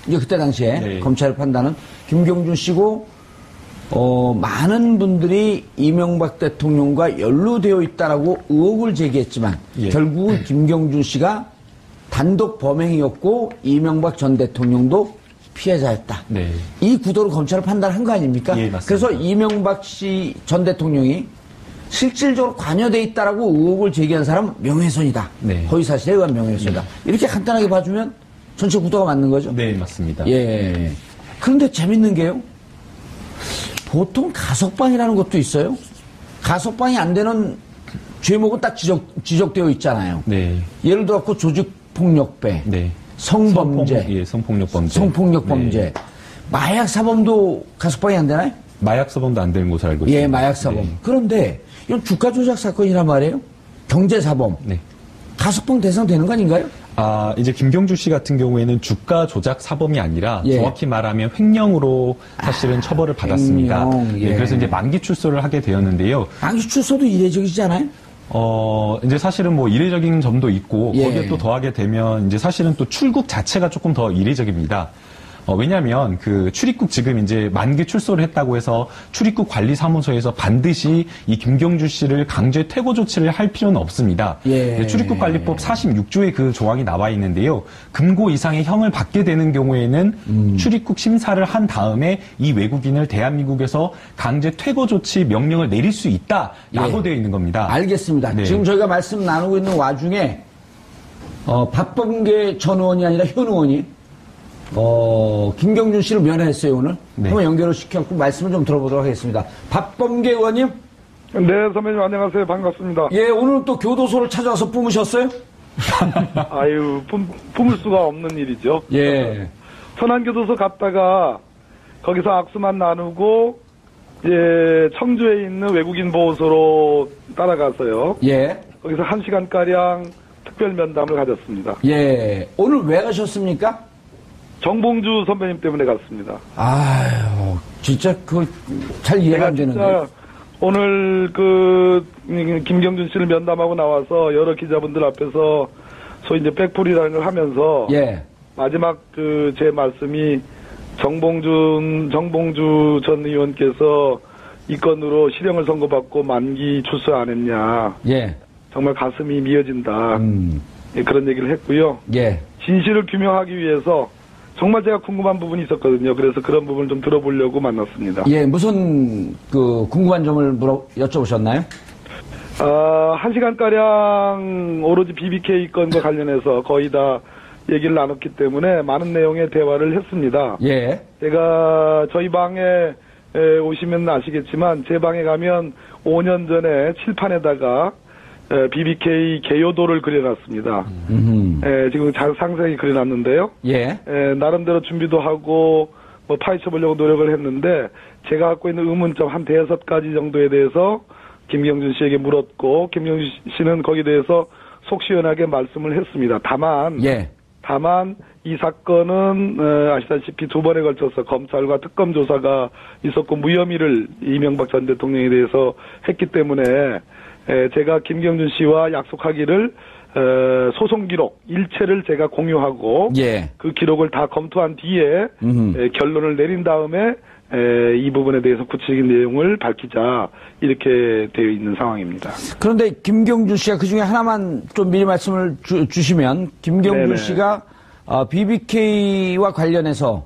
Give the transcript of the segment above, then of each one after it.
이제 그때 당시에 네. 검찰의 판단은 김경준 씨고 많은 분들이 이명박 대통령과 연루되어 있다라고 의혹을 제기했지만 예. 결국은 김경준 씨가 단독 범행이었고 이명박 전 대통령도 피해자였다. 네. 이 구도로 검찰을 판단한 거 아닙니까? 예, 맞습니다. 그래서 이명박 씨 전 대통령이 실질적으로 관여돼 있다라고 의혹을 제기한 사람은 명예훼손이다. 네. 허위사실에 의한 명예훼손이다. 이렇게 간단하게 봐주면 전체 구도가 맞는 거죠? 네, 맞습니다. 예. 그런데 재밌는 게요. 보통 가석방이라는 것도 있어요. 가석방이 안 되는 죄목은 딱 지적되어 있잖아요. 네. 예를 들어 조직폭력배, 네. 성범죄, 성폭력범죄. 성폭력범죄, 네. 마약 사범도 가석방이 안 되나요? 마약 사범도 안 되는 것으로 알고 있습니다. 예, 마약 사범. 네. 그런데 이건 주가 조작 사건이란 말이에요. 경제 사범. 네. 가석방 대상 되는 거 아닌가요? 이제 김경준 씨 같은 경우에는 주가 조작 사범이 아니라 예. 정확히 말하면 횡령으로 사실은 처벌을 받았습니다. 횡령, 예. 네, 그래서 이제 만기 출소를 하게 되었는데요. 만기 출소도 이례적이지 않아요? 이제 사실은 뭐 이례적인 점도 있고, 예. 거기에 또 더하게 되면, 이제 사실은 또 출국 자체가 조금 더 이례적입니다. 왜냐면, 출입국 지금 이제 만기 출소를 했다고 해서 출입국 관리사무소에서 반드시 이 김경준 씨를 강제 퇴거 조치를 할 필요는 없습니다. 예. 출입국 관리법 46조에 그 조항이 나와 있는데요. 금고 이상의 형을 받게 되는 경우에는 출입국 심사를 한 다음에 이 외국인을 대한민국에서 강제 퇴거 조치 명령을 내릴 수 있다라고 예. 되어 있는 겁니다. 알겠습니다. 네. 지금 저희가 말씀 나누고 있는 와중에, 박범계 전 의원이 아니라 현 의원이 김경준 씨를 면회했어요, 오늘. 네. 한번 연결을 시켜갖고 말씀을 좀 들어보도록 하겠습니다. 박범계 의원님? 네, 선배님 안녕하세요. 반갑습니다. 예, 오늘 또 교도소를 찾아와서 뿜으셨어요? 아유, 품을 수가 없는 일이죠. 예. 천안교도소 갔다가 거기서 악수만 나누고 청주에 있는 외국인 보호소로 따라가서요. 예. 거기서 1시간가량 특별 면담을 가졌습니다. 예. 오늘 왜 가셨습니까? 정봉주 선배님 때문에 갔습니다. 아유, 진짜 잘 이해가 안 되는데. 진짜 오늘 김경준 씨를 면담하고 나와서 여러 기자분들 앞에서 소위 이제 백풀이라는 걸 하면서 예. 마지막 제 말씀이 정봉주 전 의원께서 이 건으로 실형을 선고받고 만기 출소 안 했냐. 예. 정말 가슴이 미어진다. 예, 그런 얘기를 했고요. 예. 진실을 규명하기 위해서 정말 제가 궁금한 부분이 있었거든요. 그래서 그런 부분을 좀 들어보려고 만났습니다. 예, 무슨 궁금한 점을 여쭤보셨나요? 1시간가량 오로지 BBK 건과 관련해서 거의 다 얘기를 나눴기 때문에 많은 내용의 대화를 했습니다. 예. 제가 저희 방에 오시면 아시겠지만 제 방에 가면 5년 전에 칠판에다가 BBK 개요도를 그려놨습니다. 지금 상세히 그려놨는데요. 예. 나름대로 준비도 하고 파헤쳐보려고 노력을 했는데 제가 갖고 있는 의문점 한 5가지 정도에 대해서 김경준 씨에게 물었고 김경준 씨는 거기에 대해서 속 시원하게 말씀을 했습니다. 다만 이 사건은 아시다시피 2번에 걸쳐서 검찰과 특검 조사가 있었고 무혐의를 이명박 전 대통령에 대해서 했기 때문에 제가 김경준 씨와 약속하기를 소송 기록 일체를 제가 공유하고 그 기록을 다 검토한 뒤에 결론을 내린 다음에 이 부분에 대해서 구체적인 내용을 밝히자 이렇게 되어 있는 상황입니다. 그런데 김경준 씨가 그중에 하나만 좀 미리 말씀을 주시면 김경준 네네. 씨가 BBK와 관련해서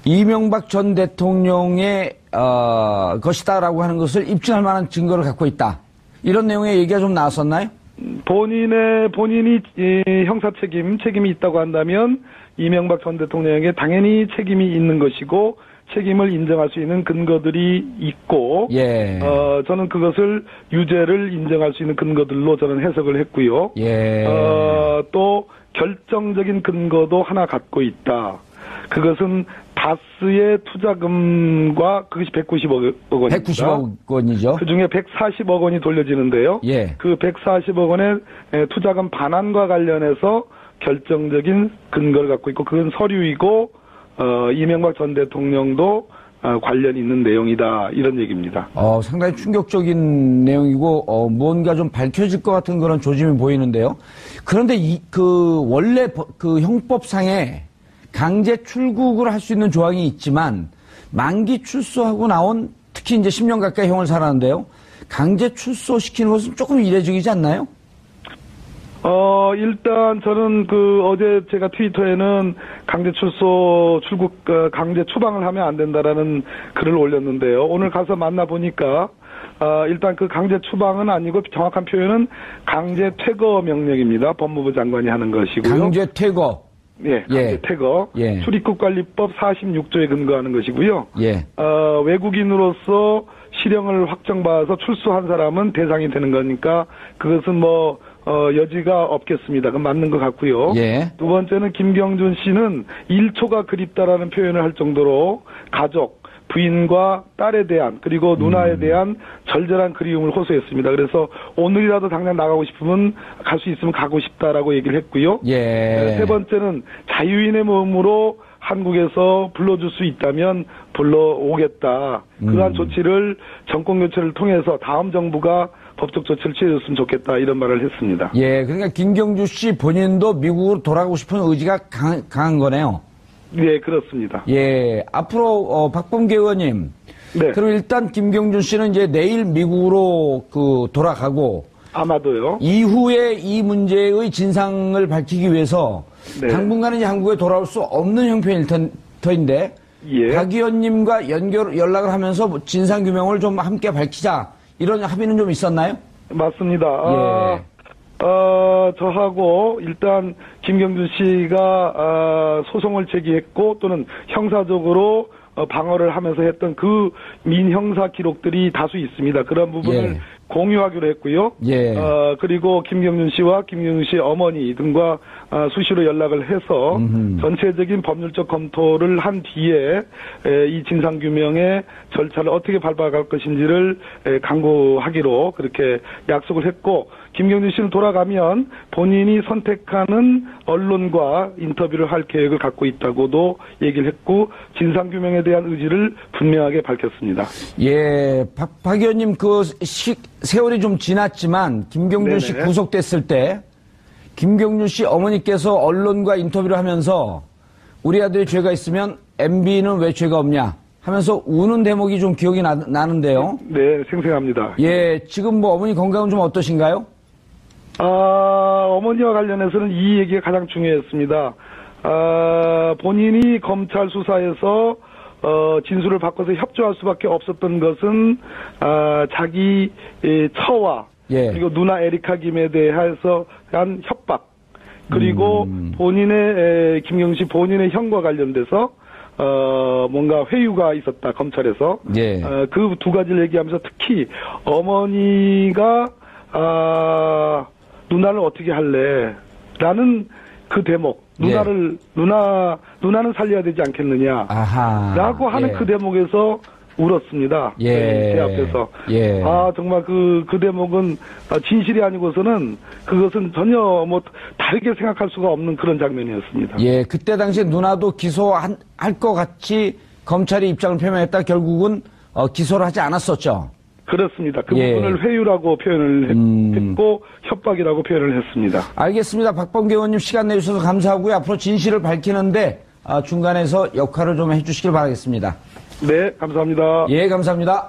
이명박 전 대통령의 것이다라고 하는 것을 입증할 만한 증거를 갖고 있다. 이런 내용의 얘기가 좀 나왔었나요? 본인이 형사 책임이 있다고 한다면 이명박 전 대통령에게 당연히 책임이 있는 것이고 책임을 인정할 수 있는 근거들이 있고 저는 그것을 유죄를 인정할 수 있는 근거들로 저는 해석을 했고요. 또 결정적인 근거도 하나 갖고 있다. 그것은 다스의 투자금과 그것이 190억 원입니다. 190억 원이죠. 그중에 140억 원이 돌려지는데요. 그 140억 원의 투자금 반환과 관련해서 결정적인 근거를 갖고 있고 그건 서류이고 이명박 전 대통령도 관련이 있는 내용이다. 이런 얘기입니다. 상당히 충격적인 내용이고 뭔가 좀 밝혀질 것 같은 그런 조짐이 보이는데요. 그런데 원래 그 형법상에 강제 출국을 할 수 있는 조항이 있지만 만기 출소하고 나온 특히 이제 10년 가까이 형을 살았는데요. 강제 출소시키는 것은 조금 이례적이지 않나요? 일단 저는 어제 제가 트위터에는 강제 출소, 출국, 강제 추방을 하면 안 된다라는 글을 올렸는데요. 오늘 가서 만나보니까, 일단 그 강제 추방은 아니고 정확한 표현은 강제 퇴거 명령입니다. 법무부 장관이 하는 것이고요. 강제 퇴거. 예, 강제 퇴거. 예. 출입국관리법 46조에 근거하는 것이고요. 예. 외국인으로서 실형을 확정받아서 출소한 사람은 대상이 되는 거니까 그것은 여지가 없겠습니다. 그건 맞는 것 같고요. 예. 두 번째는 김경준 씨는 1초가 그립다라는 표현을 할 정도로 가족, 부인과 딸에 대한 그리고 누나에 대한 절절한 그리움을 호소했습니다. 그래서 오늘이라도 당장 나가고 싶으면 갈 수 있으면 가고 싶다라고 얘기를 했고요. 예. 세 번째는 자유인의 몸으로 한국에서 불러줄 수 있다면 불러오겠다. 그러한 조치를 정권 교체를 통해서 다음 정부가 법적 조치를 취해줬으면 좋겠다 이런 말을 했습니다. 예, 그러니까 김경주 씨 본인도 미국으로 돌아가고 싶은 의지가 강한 거네요. 네, 그렇습니다. 예, 앞으로 박범계 의원님. 네. 그럼 일단 김경준 씨는 이제 내일 미국으로 돌아가고 아마도요. 이후에 이 문제의 진상을 밝히기 위해서 네. 당분간은 이제 한국에 돌아올 수 없는 형편일 터인데 예. 박 의원님과 연락을 하면서 진상 규명을 좀 함께 밝히자 이런 합의는 좀 있었나요? 맞습니다. 예. 저하고 일단 김경준 씨가 소송을 제기했고 또는 형사적으로 방어를 하면서 했던 그 민형사 기록들이 다수 있습니다. 그런 부분을 예. 공유하기로 했고요. 예. 그리고 김경준 씨와 김경준 씨의 어머니 등과 수시로 연락을 해서 전체적인 법률적 검토를 한 뒤에 이 진상규명의 절차를 어떻게 밟아갈 것인지를 강구하기로 그렇게 약속을 했고 김경준 씨는 돌아가면 본인이 선택하는 언론과 인터뷰를 할 계획을 갖고 있다고도 얘기를 했고 진상규명에 대한 의지를 분명하게 밝혔습니다. 예, 박 의원님 세월이 좀 지났지만 김경준 씨 네네. 구속됐을 때 김경준 씨 어머니께서 언론과 인터뷰를 하면서 우리 아들이 죄가 있으면 MB는 왜 죄가 없냐 하면서 우는 대목이 좀 기억이 나는데요. 네, 생생합니다. 예, 지금 어머니 건강은 좀 어떠신가요? 어머니와 관련해서는 이 얘기가 가장 중요했습니다. 본인이 검찰 수사에서 진술을 바꿔서 협조할 수밖에 없었던 것은 자기 처와 예. 그리고 누나 에리카 김에 대해서 한 협박 그리고 본인의 김경식 씨 본인의 형과 관련돼서 뭔가 회유가 있었다 검찰에서 예. 그 두 가지를 얘기하면서 특히 어머니가 누나를 어떻게 할래? 라는 그 대목, 누나는 살려야 되지 않겠느냐? 아하. 라고 하는 예. 그 대목에서 울었습니다. 예. 제 앞에서. 예. 정말 그 대목은 진실이 아니고서는 그것은 전혀 다르게 생각할 수가 없는 그런 장면이었습니다. 예, 그때 당시에 누나도 기소할 것 같이 검찰이 입장을 표명했다 결국은 기소를 하지 않았었죠. 그렇습니다. 그 예. 부분을 회유라고 표현을 했고 협박이라고 표현을 했습니다. 알겠습니다. 박범계 의원님 시간 내주셔서 감사하고요. 앞으로 진실을 밝히는데 중간에서 역할을 좀 해주시길 바라겠습니다. 네, 감사합니다. 예, 감사합니다.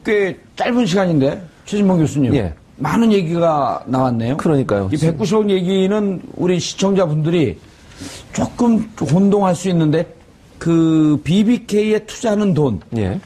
꽤 짧은 시간인데 최진봉 교수님. 예. 많은 얘기가 나왔네요. 그러니까요. 이 190억 얘기는 우리 시청자분들이 조금 혼동할 수 있는데 그 BBK에 투자하는 돈. 예.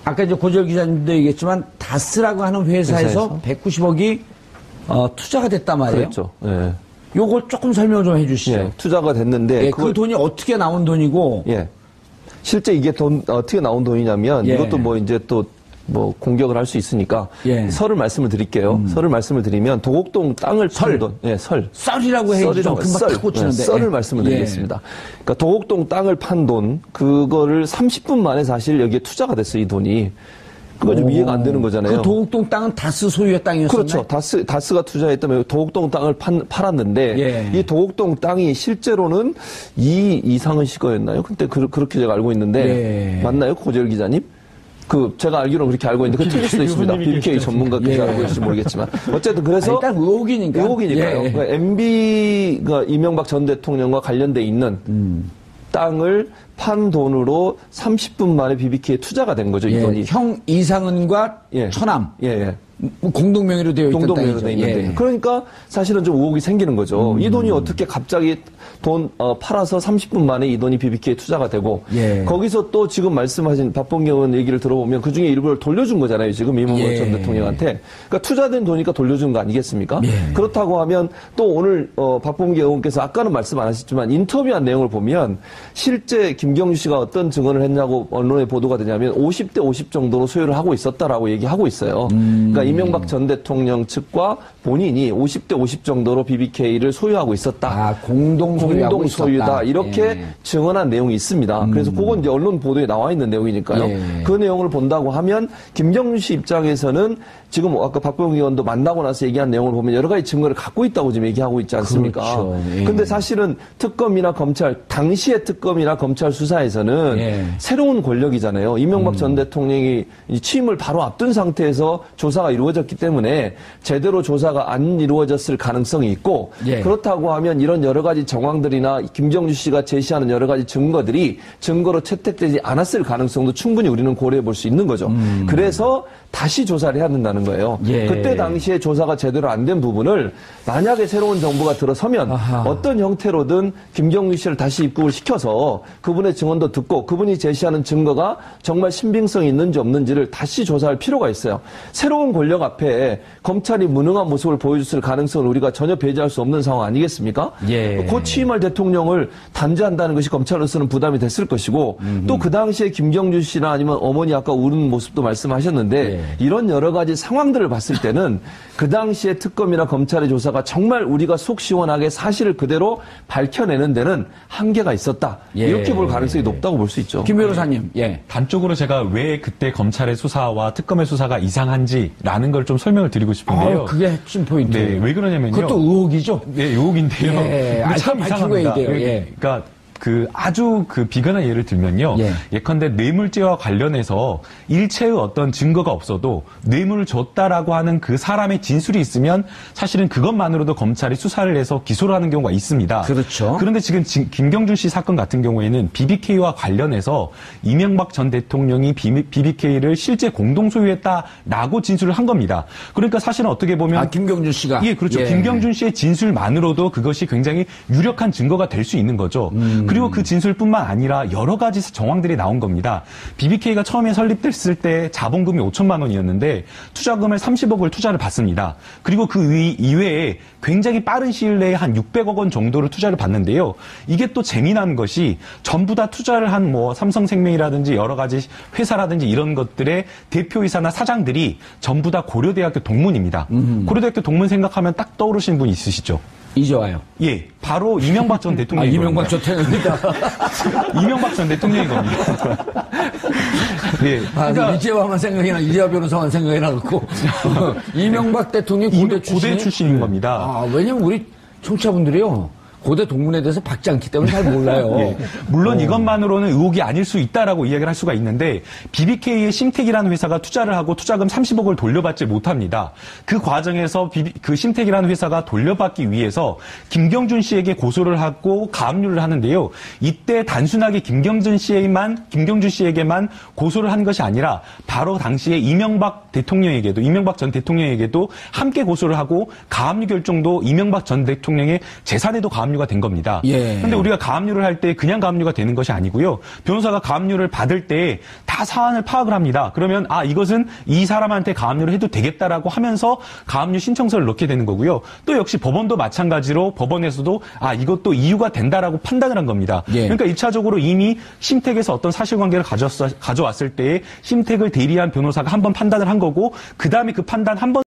아까 이제 고재열 기자님도 얘기했지만 다스라고 하는 회사에서 190억이 투자가 됐단 말이에요. 그렇죠. 예. 요걸 조금 설명 좀 해주시죠. 예. 투자가 됐는데 예, 그 돈이 어떻게 나온 돈이고. 예. 실제 이게 어떻게 나온 돈이냐면 예. 이것도 이제 또 공격을 할 수 있으니까 예. 설을 말씀을 드릴게요. 설을 말씀을 드리면 도곡동 땅을 판 돈. 예, 설. 썰이라고 해야지 좀 금방 탁 꽂히는데. 썰을 말씀을 드리겠습니다. 그러니까 도곡동 땅을 판 돈, 그거를 30분 만에 사실 여기에 투자가 됐어요, 이 돈이. 그거 좀 이해가 안 되는 거잖아요. 그 도곡동 땅은 다스 소유의 땅이었었나요? 그렇죠. 다스가 투자했다면 도곡동 땅을 팔았는데 예. 이 도곡동 땅이 실제로는 이상은 씨 거였나요? 그때 그렇게 제가 알고 있는데 예. 맞나요, 고재열 기자님? 제가 알기로는 그렇게 알고 있는데, 그 틀릴 수도 있습니다. BBK 전문가께서 알고 계실지 모르겠지만. 어쨌든 그래서. 일단 의혹이니까. 의혹이니까요. 예. 그러니까 MB가 이명박 전 대통령과 관련돼 있는 땅을 판 돈으로 30분 만에 BBK에 투자가 된 거죠, 이 돈이. 형 이상은과 처남. 공동 명의로 되어 있던 공동 명의로 되어 있는데. 그러니까 사실은 좀 의혹이 생기는 거죠. 이 돈이 어떻게 갑자기 팔아서 30분 만에 이 돈이 BBK에 투자가 되고, 거기서 또 지금 말씀하신 박범계 의원 얘기를 들어보면 그 중에 일부를 돌려준 거잖아요, 지금 이명박 전 대통령한테. 그러니까 투자된 돈이니까 돌려준 거 아니겠습니까? 그렇다고 하면 또 오늘 박범계 의원께서 아까는 말씀 안 하셨지만 인터뷰한 내용을 보면 실제 김경주 씨가 어떤 증언을 했냐고 언론에 보도가 되냐면 50대 50 정도로 소유를 하고 있었다라고 얘기하고 있어요. 그러니까 이명박 전 대통령 측과 본인이 50대 50 정도로 BBK를 소유하고 있었다. 공동 소유다. 이렇게 증언한 내용이 있습니다. 그래서 그건 이제 언론 보도에 나와 있는 내용이니까요. 그 내용을 본다고 하면 김경준 씨 입장에서는 지금 아까 박병기 의원도 만나고 나서 얘기한 내용을 보면 여러 가지 증거를 갖고 있다고 지금 얘기하고 있지 않습니까? 그렇죠. 근데 사실은 특검이나 검찰, 당시의 특검이나 검찰 수사에서는 새로운 권력이잖아요. 이명박 전 대통령이 취임을 바로 앞둔 상태에서 조사가 이루어졌기 때문에 제대로 조사가 안 이루어졌을 가능성이 있고 그렇다고 하면 이런 여러 가지 정황들이나 김경주 씨가 제시하는 여러 가지 증거들이 증거로 채택되지 않았을 가능성도 충분히 우리는 고려해 볼 수 있는 거죠. 그래서 다시 조사를 해야 된다는 거예요. 그때 당시에 조사가 제대로 안 된 부분을 만약에 새로운 정부가 들어서면 어떤 형태로든 김경주 씨를 다시 입국을 시켜서 그분의 증언도 듣고 그분이 제시하는 증거가 정말 신빙성이 있는지 없는지를 다시 조사할 필요가 있어요. 새로운 권력 앞에 검찰이 무능한 모습을 보여줬을 가능성을 우리가 전혀 배제할 수 없는 상황 아니겠습니까? 곧 취임할 대통령을 단죄한다는 것이 검찰로서는 부담이 됐을 것이고 또 그 당시에 김경주 씨나 아니면 어머니 아까 우는 모습도 말씀하셨는데 이런 여러 가지 상황들을 봤을 때는 그 당시에 특검이나 검찰의 조사가 정말 우리가 속 시원하게 사실을 그대로 밝혀내는 데는 한계가 있었다. 이렇게 볼 가능성이 높다고 볼 수 있죠. 김 변호사님. 단적으로 제가 왜 그때 검찰의 수사와 특검의 수사가 이상한지라는 걸 좀 설명을 드리고 싶은데요. 그게 핵심 포인트. 왜 그러냐면요. 그것도 의혹이죠? 네, 의혹인데요. 참 이상합니다. 그러니까 아주 비근한 예를 들면요. 예컨대 뇌물죄와 관련해서 일체의 어떤 증거가 없어도 뇌물을 줬다라고 하는 그 사람의 진술이 있으면 사실은 그것만으로도 검찰이 수사를 해서 기소를 하는 경우가 있습니다. 그렇죠. 그런데 지금 김경준 씨 사건 같은 경우에는 BBK와 관련해서 이명박 전 대통령이 BBK를 실제 공동 소유했다라고 진술을 한 겁니다. 그러니까 사실은 어떻게 보면 김경준 씨가 그렇죠. 김경준 씨의 진술만으로도 그것이 굉장히 유력한 증거가 될 수 있는 거죠. 그리고 그 진술뿐만 아니라 여러 가지 정황들이 나온 겁니다. BBK가 처음에 설립됐을 때 자본금이 5천만 원이었는데 투자금을 30억을 투자를 받습니다. 그리고 그 이외에 굉장히 빠른 시일 내에 한 600억 원 정도를 투자를 받는데요. 이게 또 재미난 것이 전부 다 투자를 한 삼성생명이라든지 여러 가지 회사라든지 이런 것들의 대표이사나 사장들이 전부 다 고려대학교 동문입니다. 고려대학교 동문 생각하면 딱 떠오르시는 분 있으시죠? 이재화요. 바로 이명박 전 대통령이 이명박 전 대통령입니다. 이명박 전 대통령인 겁니다. 그러니까 이재화만 생각이 나, 이재화 변호사만 생각이 나갖고 이명박 대통령 고대 출신인 겁니다. 왜냐면 우리 청취자분들이요. 고대 동문에 대해서 받지 않기 때문에 잘 몰라요. 물론 이것만으로는 의혹이 아닐 수 있다라고 이야기를 할 수가 있는데 BBK의 심택이라는 회사가 투자를 하고 투자금 30억을 돌려받지 못합니다. 그 과정에서 그 심택이라는 회사가 돌려받기 위해서 김경준 씨에게 고소를 하고 가압류를 하는데요. 이때 단순하게 김경준 씨에게만 고소를 한 것이 아니라 바로 당시에 이명박 전 대통령에게도 함께 고소를 하고 가압류 결정도 이명박 전 대통령의 재산에도 가압류가 된 겁니다. 그런데 우리가 가압류를 할 때 그냥 가압류가 되는 것이 아니고요. 변호사가 가압류를 받을 때 다 사안을 파악을 합니다. 그러면 이것은 이 사람한테 가압류를 해도 되겠다라고 하면서 가압류 신청서를 넣게 되는 거고요. 또 역시 법원도 마찬가지로 법원에서도 이것도 이유가 된다라고 판단을 한 겁니다. 그러니까 1차적으로 이미 심택에서 어떤 사실관계를 가져왔을 때에 심택을 대리한 변호사가 한 번 판단을 한 거고 그 다음에 그 판단 한 번